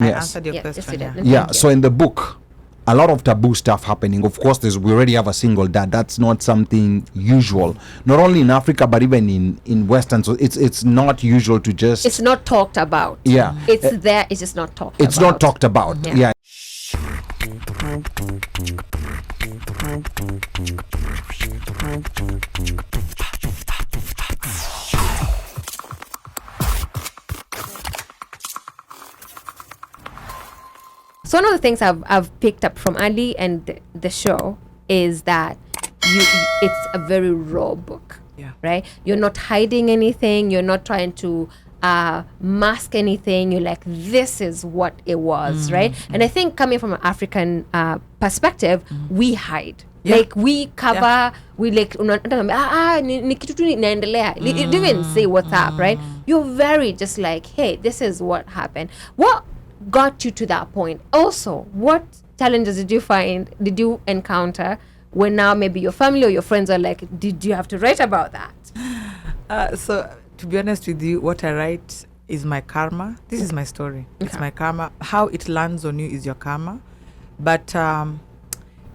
I answered your question. Yeah. So in the book, a lot of taboo stuff happening. Of course, we already have a single dad. That's not something usual, not only in Africa but even in Western. So it's not usual to just. It's not talked about. Yeah. It's there. It's just not talked. It's not talked about. Yeah. So one of the things I've picked up from Ali and the show is that it's a very raw book, right? You're not hiding anything. You're not trying to mask anything. You're like, this is what it was, right? And I think coming from an African perspective, we hide. Like we cover, we like, it didn't even say what's up, right? You're very just like, hey, this is what happened. What got you to that point? Also, what challenges did you encounter when now maybe your family or your friends are like, did you have to write about that? So to be honest with you, what I write is my karma. This is my story. It's my karma. How it lands on you is your karma. But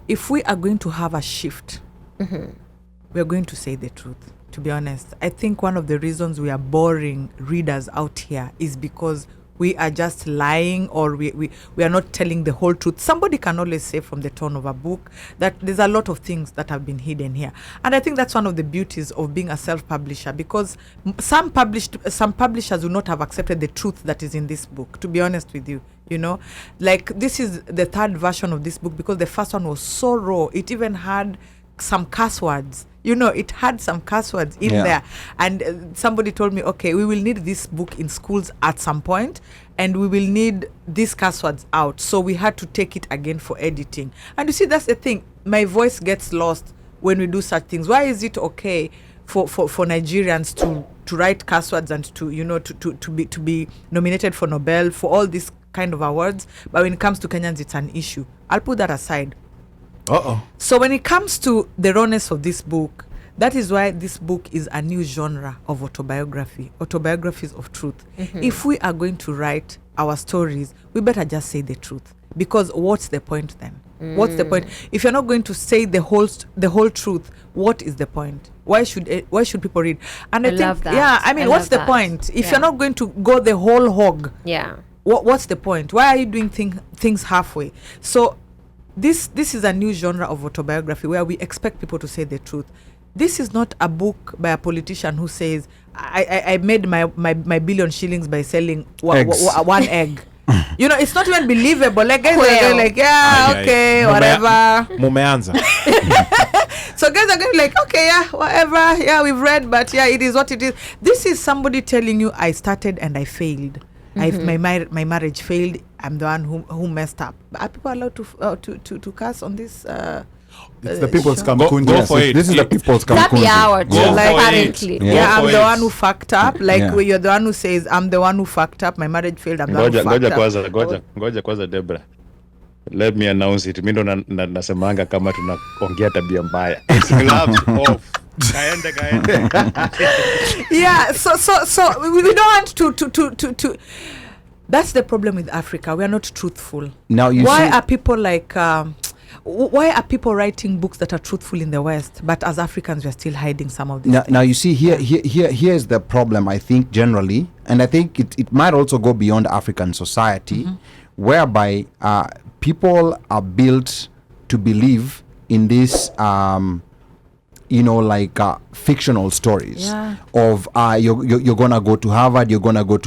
if we are going to have a shift, we're going to say the truth. To be honest, I think one of the reasons we are boring readers out here is because we are just lying, or we are not telling the whole truth. Somebody can always say from the tone of a book that there's a lot of things that have been hidden here. And I think that's one of the beauties of being a self-publisher, because some publishers will not have accepted the truth that is in this book, to be honest with you. You know, like this is the third version of this book, because the first one was so raw. It even had some curse words. You know, it had some curse words in there. And somebody told me, okay, we will need this book in schools at some point, and we will need these curse words out. So we had to take it again for editing. And you see, that's the thing. My voice gets lost when we do such things. Why is it okay for Nigerians to write curse words and to be nominated for Nobel, for all these kind of awards, but when it comes to Kenyans, it's an issue? I'll put that aside. So when it comes to the rawness of this book, that is why this book is a new genre of autobiographies of truth. If we are going to write our stories, we better just say the truth, because what's the point then? What's the point? If you're not going to say the whole truth, what is the point? Why should people read? And I think love that. Yeah, I mean, what's the point? If you're not going to go the whole hog, what's the point? Why are you doing things halfway? So this is a new genre of autobiography where we expect people to say the truth. This is not a book by a politician who says, I made my billion shillings by selling one egg. You know, it's not even believable. Like guys are going like, okay, whatever. Mumeanza. So guys are going like, okay, whatever. We've read, but it is what it is. This is somebody telling you, I started and I failed. My marriage failed. I'm the one who messed up. Are people allowed to curse on this? It's the people's Cancun. This is the people's Cancun. Happy hour, apparently. I'm the one who fucked up. You're the one who says, I'm the one who fucked up. My marriage failed. I'm the one who fucked up. Ngoja kwanza Deborah. Let me announce it. Mimi ndo nasemanga kama tunaongea tabia mbaya. It's gloves off. Kaende. So we don't want to. That's the problem with Africa. We are not truthful. Now why are people like? Why are people writing books that are truthful in the West, but as Africans we're still hiding some of these? Now you see here's the problem. I think generally, and I think it might also go beyond African society, whereby people are built to believe in this. Fictional stories of you're gonna go to Harvard, you're gonna go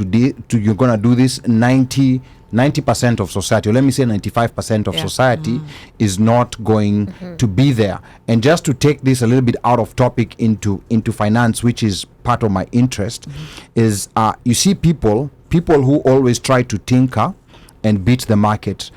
you're gonna do this. 90% of society, or let me say 95% of society is not going to be there. And just to take this a little bit out of topic into finance, which is part of my interest, is you see people who always try to tinker and beat the market.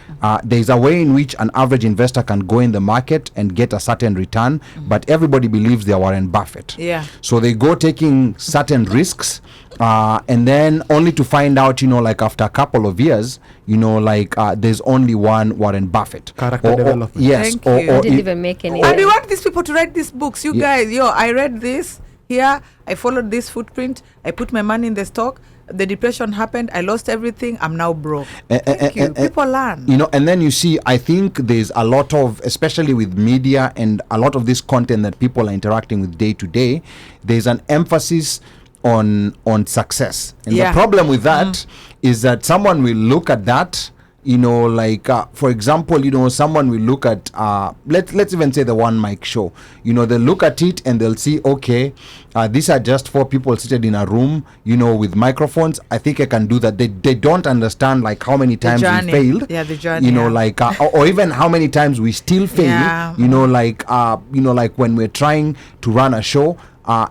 There's a way in which an average investor can go in the market and get a certain return, but everybody believes they're Warren Buffett. So they go taking certain risks, and then only to find out, after a couple of years, there's only one Warren Buffett. Character development. Yes. Didn't even make any. And we want these people to write these books. You guys, I read this here. I followed this footprint. I put my money in the stock. the depression happened, I lost everything, I'm now broke. Thank you. People learn. You know, and then you see, I think there's a lot of, especially with media and a lot of this content that people are interacting with day to day, there's an emphasis on success. And the problem with that is that someone will look at that, you know, like for example, you know, someone will look at let's even say the OneMicShow. You know, they'll look at it and they'll see, okay, these are just 4 people seated in a room, you know, with microphones. I think I can do that. They don't understand like how many times we failed. Yeah, the journey. You know, like or even how many times we still fail. Yeah. You know, like like when we're trying to run a show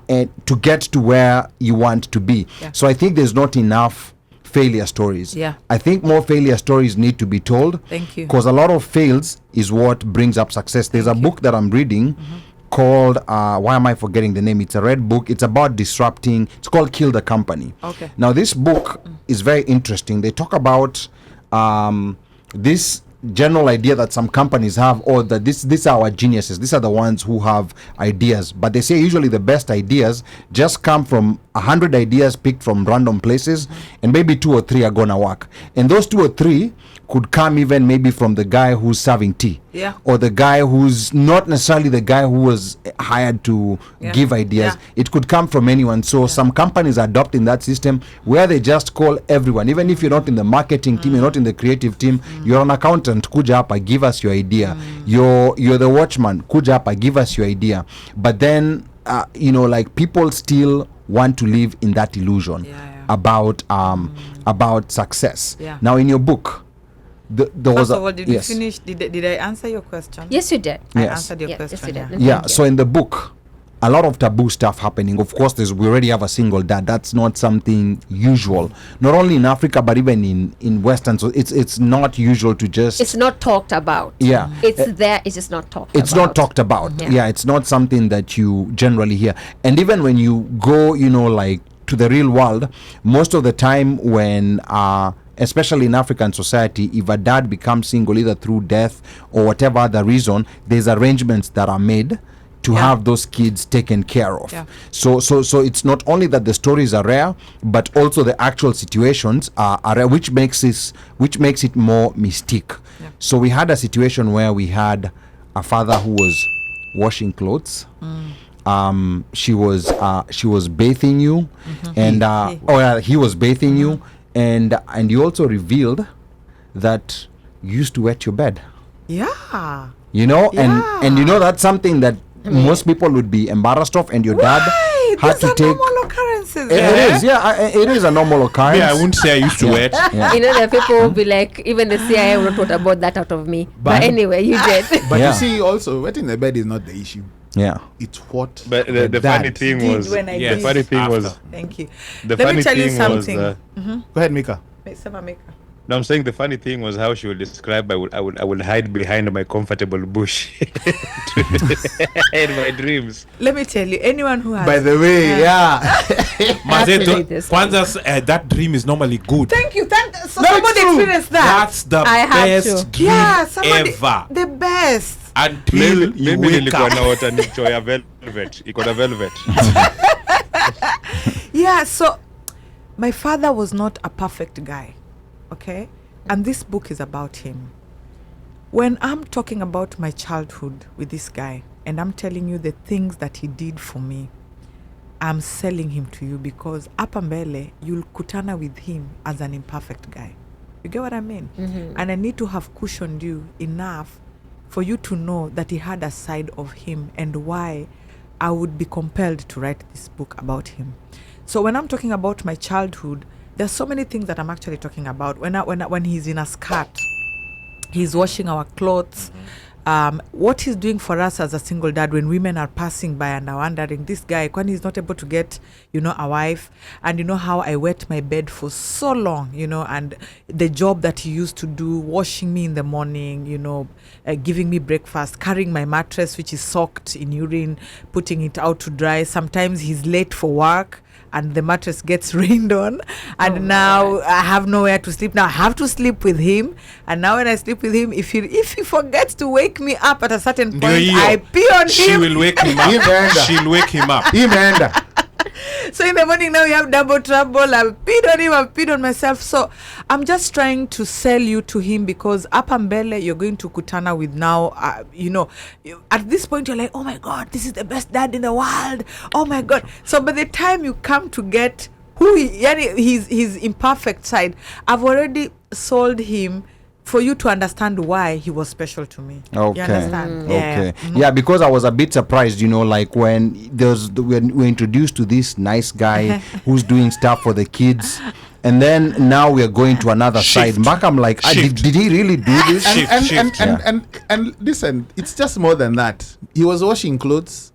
and to get to where you want to be. Yeah. So I think there's not enough failure stories. Yeah. I think more failure stories need to be told. Thank you. Because a lot of fails is what brings up success. There's a book that I'm reading called why am I forgetting the name? It's a red book. It's about disrupting. It's called Kill the Company. Okay. Now this book is very interesting. They talk about this general idea that some companies have, or that these are our geniuses, these are the ones who have ideas, but they say usually the best ideas just come from 100 ideas picked from random places, and maybe 2 or 3 are gonna work, and those 2 or 3 could come even maybe from the guy who's serving tea, or the guy who's not necessarily the guy who was hired to give ideas. It could come from anyone. So some companies are adopting that system where they just call everyone, even if you're not in the marketing team, you're not in the creative team, you're an accountant, kuja hapa, give us your idea. You're the watchman, kuja hapa, give us your idea. But then you know, like people still want to live in that illusion about success. Now in your book, First of all, did you finish? Did I answer your question? Yes, you did. I answered your question. Yes, you did. Yeah. So in the book, a lot of taboo stuff happening. Of course, we already have a single dad. That's not something usual. Not only in Africa, but even in Western. So it's not usual to just. It's not talked about. Yeah. It's there. It's just not talked about. It's not talked about. Yeah. It's not something that you generally hear. And even when you go, you know, like to the real world, most of the time when especially in African society, if a dad becomes single either through death or whatever other reason, there's arrangements that are made to have those kids taken care of. So it's not only that the stories are rare, but also the actual situations are rare, which makes it more mystique. So we had a situation where we had a father who was washing clothes. She was bathing you, and he was bathing you. And you also revealed that you used to wet your bed. Yeah. You know, and you know that's something that most people would be embarrassed of, and your dad had to take. Normal occurrences. It is, it is a normal occurrence. Yeah, I wouldn't say I used to wet. You know, the people will be like, even the CIA would not thought about that out of me. But anyway, you did. But you see, also wetting the bed is not the issue. Yeah, it's what. But the funny thing was, the funny thing was. Thank you. Let me tell you something. Go ahead, Mika. No, I'm saying the funny thing was how she would describe. I would hide behind my comfortable bush in my dreams. Let me tell you, anyone who has. By the way, Kwanzaa, that dream is normally good. Thank you. So somebody experienced that. That's the best dream ever. The best. Until you wake up. Velvet. Iko na velvet. Yeah, so my father was not a perfect guy, okay? And this book is about him. When I'm talking about my childhood with this guy, and I'm telling you the things that he did for me, I'm selling him to you because hapa mbele, you'll kutana with him as an imperfect guy. You get what I mean? And I need to have cushioned you enough for you to know that he had a side of him and why I would be compelled to write this book about him. So when I'm talking about my childhood, there's so many things that I'm actually talking about. When he's in a skirt, he's washing our clothes. What he's doing for us as a single dad when women are passing by and are wondering, this guy, when he's not able to get, a wife, and you know how I wet my bed for so long, and the job that he used to do, washing me in the morning, giving me breakfast, carrying my mattress, which is soaked in urine, putting it out to dry. Sometimes he's late for work and the mattress gets rained on, and now I have nowhere to sleep. Now I have to sleep with him, and now when I sleep with him, if he forgets to wake me up at a certain point, I pee on him. She will wake him up. She'll wake him up. So in the morning now you have double trouble. I've peed on him, I've peed on myself. So I'm just trying to sell you to him, because up mbele you're going to kutana with now, at this point you're like, oh my God, this is the best dad in the world. Oh my God. So by the time you come to get who his imperfect side, I've already sold him for you to understand why he was special to me. Okay. You understand? Okay. Yeah, because I was a bit surprised, like when when we're introduced to this nice guy who's doing stuff for the kids, and then now we're going to another side. Mark, I'm like, did he really do this? And listen, it's just more than that. He was washing clothes.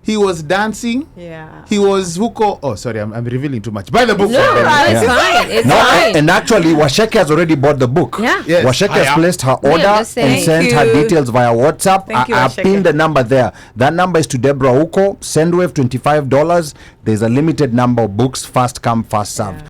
He was dancing. Yeah. He was Auko. Oh, sorry, I'm revealing too much. Buy the book. No, it's fine. It's fine. And actually, Washeke has already bought the book. Yeah. Yes. Washeke has placed her order and Thank sent her details via WhatsApp. Thank you, I Washeke. pinned the number there. That number is to Deborah Auko. Send wave $25. There's a limited number of books. First come, first served.